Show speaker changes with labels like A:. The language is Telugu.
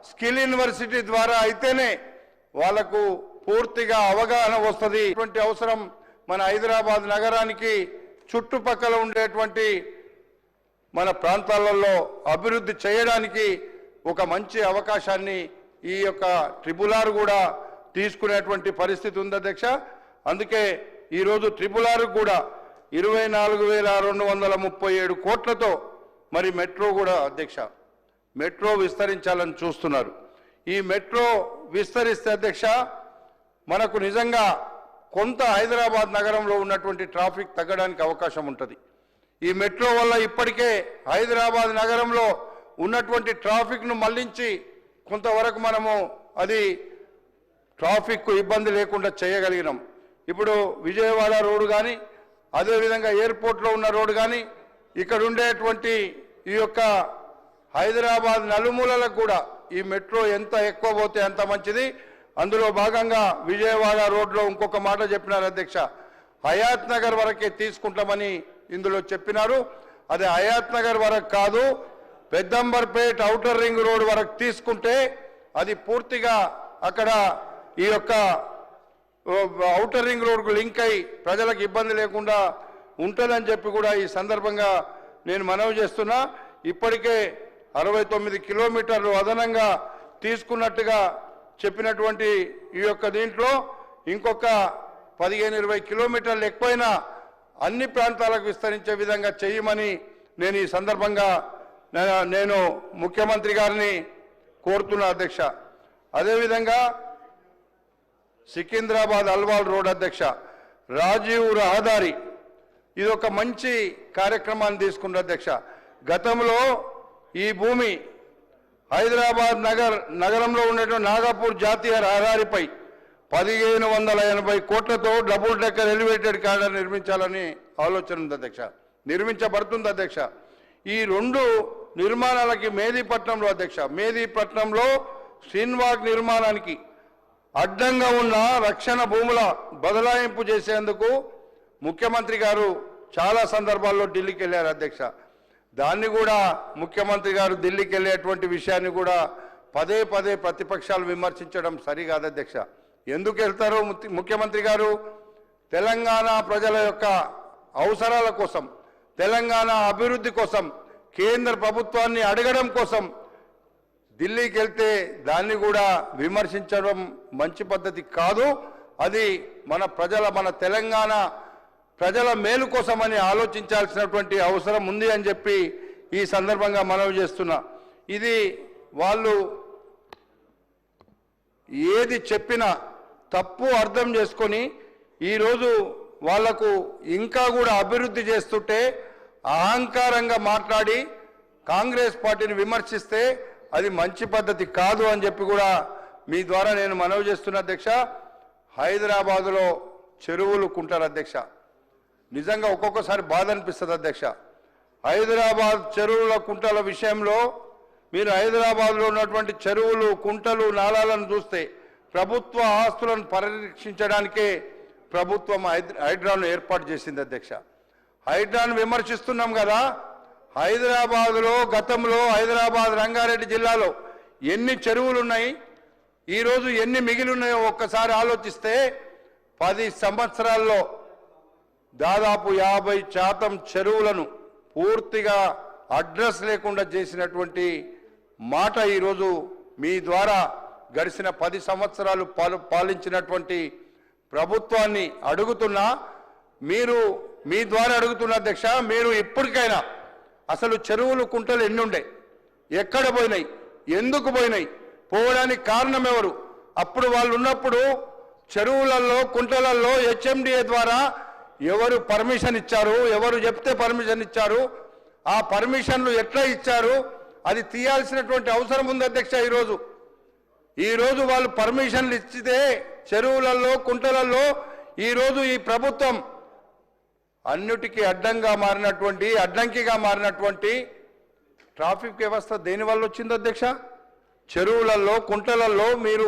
A: స్కిల్ యూనివర్సిటీ ద్వారా అయితేనే వాళ్ళకు పూర్తిగా అవగాహన వస్తుంది. ఇటువంటి అవసరం మన హైదరాబాద్ నగరానికి చుట్టుపక్కల ఉండేటువంటి మన ప్రాంతాలలో అభివృద్ధి చేయడానికి ఒక మంచి అవకాశాన్ని ఈ యొక్క ట్రిపుల్ కూడా తీసుకునేటువంటి పరిస్థితి ఉంది అధ్యక్ష. అందుకే ఈరోజు ట్రిపుల్ కూడా 24,237 కోట్లతో మరి మెట్రో కూడా అధ్యక్ష మెట్రో విస్తరించాలని చూస్తున్నారు. ఈ మెట్రో విస్తరిస్తే అధ్యక్ష మనకు నిజంగా కొంత హైదరాబాద్ నగరంలో ఉన్నటువంటి ట్రాఫిక్ తగ్గడానికి అవకాశం ఉంటుంది. ఈ మెట్రో వల్ల ఇప్పటికే హైదరాబాద్ నగరంలో ఉన్నటువంటి ట్రాఫిక్ను మళ్లించి కొంతవరకు మనము అది ట్రాఫిక్ ఇబ్బంది లేకుండా చేయగలిగినాం. ఇప్పుడు విజయవాడ రోడ్డు కానీ అదేవిధంగా ఎయిర్పోర్ట్లో ఉన్న రోడ్డు కానీ ఇక్కడ ఉండేటువంటి ఈ యొక్క హైదరాబాద్ నలుమూలలకు కూడా ఈ మెట్రో ఎంత ఎక్కువ పోతే అంత మంచిది. అందులో భాగంగా విజయవాడ రోడ్లో ఇంకొక మాట చెప్పినారు అధ్యక్ష, హయాత్ నగర్ వరకే తీసుకుంటామని ఇందులో చెప్పినారు. అది హయాత్ నగర్ వరకు కాదు, పెద్దంబర్పేట్ ఔటర్ రింగ్ రోడ్ వరకు తీసుకుంటే అది పూర్తిగా అక్కడ ఈ యొక్క ఔటర్ రింగ్ రోడ్కు లింక్ అయి ప్రజలకు ఇబ్బంది లేకుండా ఉంటుందని చెప్పి కూడా ఈ సందర్భంగా నేను మనవి చేస్తున్నా. ఇప్పటికే 69 కిలోమీటర్లు అదనంగా తీసుకున్నట్టుగా చెప్పినటువంటి ఈ యొక్క దీంట్లో ఇంకొక 15-20 కిలోమీటర్లు ఎక్కువైనా అన్ని ప్రాంతాలకు విస్తరించే విధంగా చేయమని నేను ఈ సందర్భంగా నేను ముఖ్యమంత్రి గారిని కోరుతున్నా అధ్యక్ష. అదేవిధంగా సికింద్రాబాద్ అల్వాల్ రోడ్ అధ్యక్ష రాజీవ్ రహదారి ఇది ఒక మంచి కార్యక్రమాన్ని తీసుకున్న అధ్యక్ష. గతంలో ఈ భూమి హైదరాబాద్ నగరంలో ఉన్నటువంటి నాగపూర్ జాతీయ రహదారిపై 1580 కోట్లతో డబుల్ డెక్కర్ ఎలివేటెడ్ కారిడార్ నిర్మించాలని ఆలోచన ఉంది అధ్యక్ష. నిర్మించబడుతుంది అధ్యక్ష. ఈ రెండు నిర్మాణాలకి మేదీపట్నంలో అధ్యక్ష మేదీపట్నంలో శ్రీన్వాగ్ నిర్మాణానికి అడ్డంగా ఉన్న రక్షణ భూముల బదలాయింపు చేసేందుకు ముఖ్యమంత్రి గారు చాలా సందర్భాల్లో ఢిల్లీకి వెళ్ళారు అధ్యక్ష. దాన్ని కూడా ముఖ్యమంత్రి గారు ఢిల్లీకి వెళ్ళేటువంటి విషయాన్ని కూడా పదే పదే ప్రతిపక్షాలు విమర్శించడం సరికాదు అధ్యక్ష. ఎందుకు వెళ్తారు ముఖ్యమంత్రి గారు? తెలంగాణ ప్రజల యొక్క అవసరాల కోసం, తెలంగాణ అభివృద్ధి కోసం, కేంద్ర ప్రభుత్వాన్ని అడగడం కోసం ఢిల్లీకి వెళ్తే దాన్ని కూడా విమర్శించడం మంచి పద్ధతి కాదు. అది మన తెలంగాణ ప్రజల మేలు కోసమని ఆలోచించాల్సినటువంటి అవసరం ఉంది అని చెప్పి ఈ సందర్భంగా మనవి చేస్తున్నా. ఇది వాళ్ళు ఏది చెప్పినా తప్పు అర్థం చేసుకొని ఈరోజు వాళ్లకు ఇంకా కూడా అభివృద్ధి చేస్తుంటే అహంకారంగా మాట్లాడి కాంగ్రెస్ పార్టీని విమర్శిస్తే అది మంచి పద్ధతి కాదు అని చెప్పి కూడా మీ ద్వారా నేను మనవి చేస్తున్నా అధ్యక్ష. హైదరాబాదులో చెరువులు కుంటారు అధ్యక్ష. నిజంగా ఒక్కొక్కసారి బాధ అనిపిస్తుంది అధ్యక్ష. హైదరాబాద్ చెరువుల కుంటల విషయంలో మీరు హైదరాబాద్లో ఉన్నటువంటి చెరువులు కుంటలు నాలాలను చూస్తే ప్రభుత్వ ఆస్తులను పరిరక్షించడానికే ప్రభుత్వం హైడ్రాను ఏర్పాటు చేసింది అధ్యక్ష. హైడ్రాను విమర్శిస్తున్నాం కదా, హైదరాబాద్లో గతంలో హైదరాబాద్ రంగారెడ్డి జిల్లాలో ఎన్ని చెరువులు ఉన్నాయి, ఈరోజు ఎన్ని మిగిలి ఉన్నాయో ఒక్కసారి ఆలోచిస్తే 10 సంవత్సరాల్లో దాదాపు 50% చెరువులను పూర్తిగా అడ్రస్ లేకుండా చేసినటువంటి మాట ఈరోజు మీ ద్వారా గడిచిన 10 సంవత్సరాలు పాలించినటువంటి ప్రభుత్వాన్ని అడుగుతున్నా. మీరు మీ ద్వారా అడుగుతున్న అధ్యక్ష, మీరు ఇప్పటికైనా అసలు చెరువులు కుంటలు ఎన్నుండే, ఎక్కడ పోయినాయి, ఎందుకు పోయినాయి, పోవడానికి కారణం ఎవరు? అప్పుడు వాళ్ళు ఉన్నప్పుడు చెరువులలో కుంటలలో HMDA ద్వారా ఎవరు పర్మిషన్ ఇచ్చారు, ఎవరు చెప్తే పర్మిషన్ ఇచ్చారు, ఆ పర్మిషన్లు ఎట్లా ఇచ్చారు, అది తీయాల్సినటువంటి అవసరం ఉంది అధ్యక్ష. ఈరోజు వాళ్ళు పర్మిషన్లు ఇచ్చితే చెరువులలో కుంటలలో ఈరోజు ఈ ప్రభుత్వం అన్నిటికీ అడ్డంకిగా మారినటువంటి ట్రాఫిక్ వ్యవస్థ దేనివల్ల వచ్చింది అధ్యక్ష? చెరువులలో కుంటలలో మీరు